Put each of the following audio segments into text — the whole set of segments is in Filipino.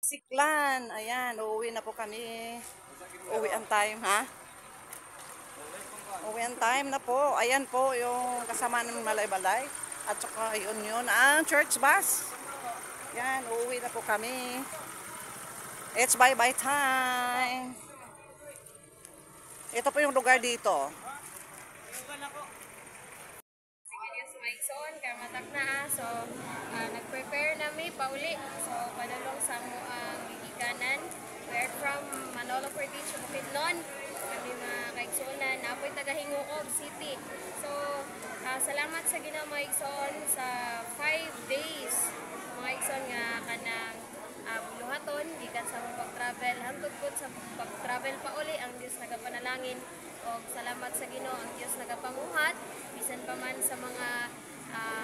Siklan. Ayan, uuwi na po kami. Uwi ang time, ha? Uwi ang time na po. Ayan po yung kasama ng Malay-Balay. At saka yun ang church bus. Yan, uuwi na po kami. It's bye-bye time. Ito po yung lugar dito. Maigsoon, kaya matak na. So, nag-prepare na mi pauli. So, padulong sa mo ang gigikanan. We're from Manolo Province, Bukidnon. Kami mga kaigsuonan. Apoy taga-Hinguog City. So, salamat sa Ginoo Maigsoon sa 5 days. Mga igsoon nga kanang buluhaton, gikan sa mong pag-travel. Hantod po sa pag-travel pauli, ang Diyos nagapanalangin. O salamat sa Ginoo, ang Diyos nagapanguhat. Bisan pa man sa mga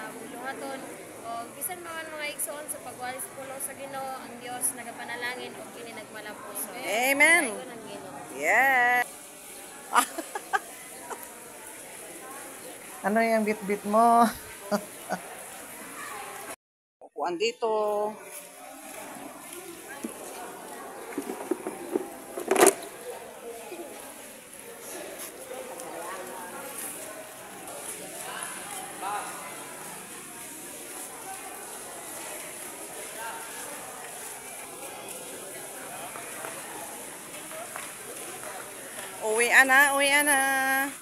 buluhaton o bisan pa man mga igsoon sa pagwalis pulo sa Ginoo, ang Dios nagapanalangin o kini nagmalapuso. Amen. Yeah. Ano yung bit-bit mo? Upuan dito. Uwi na.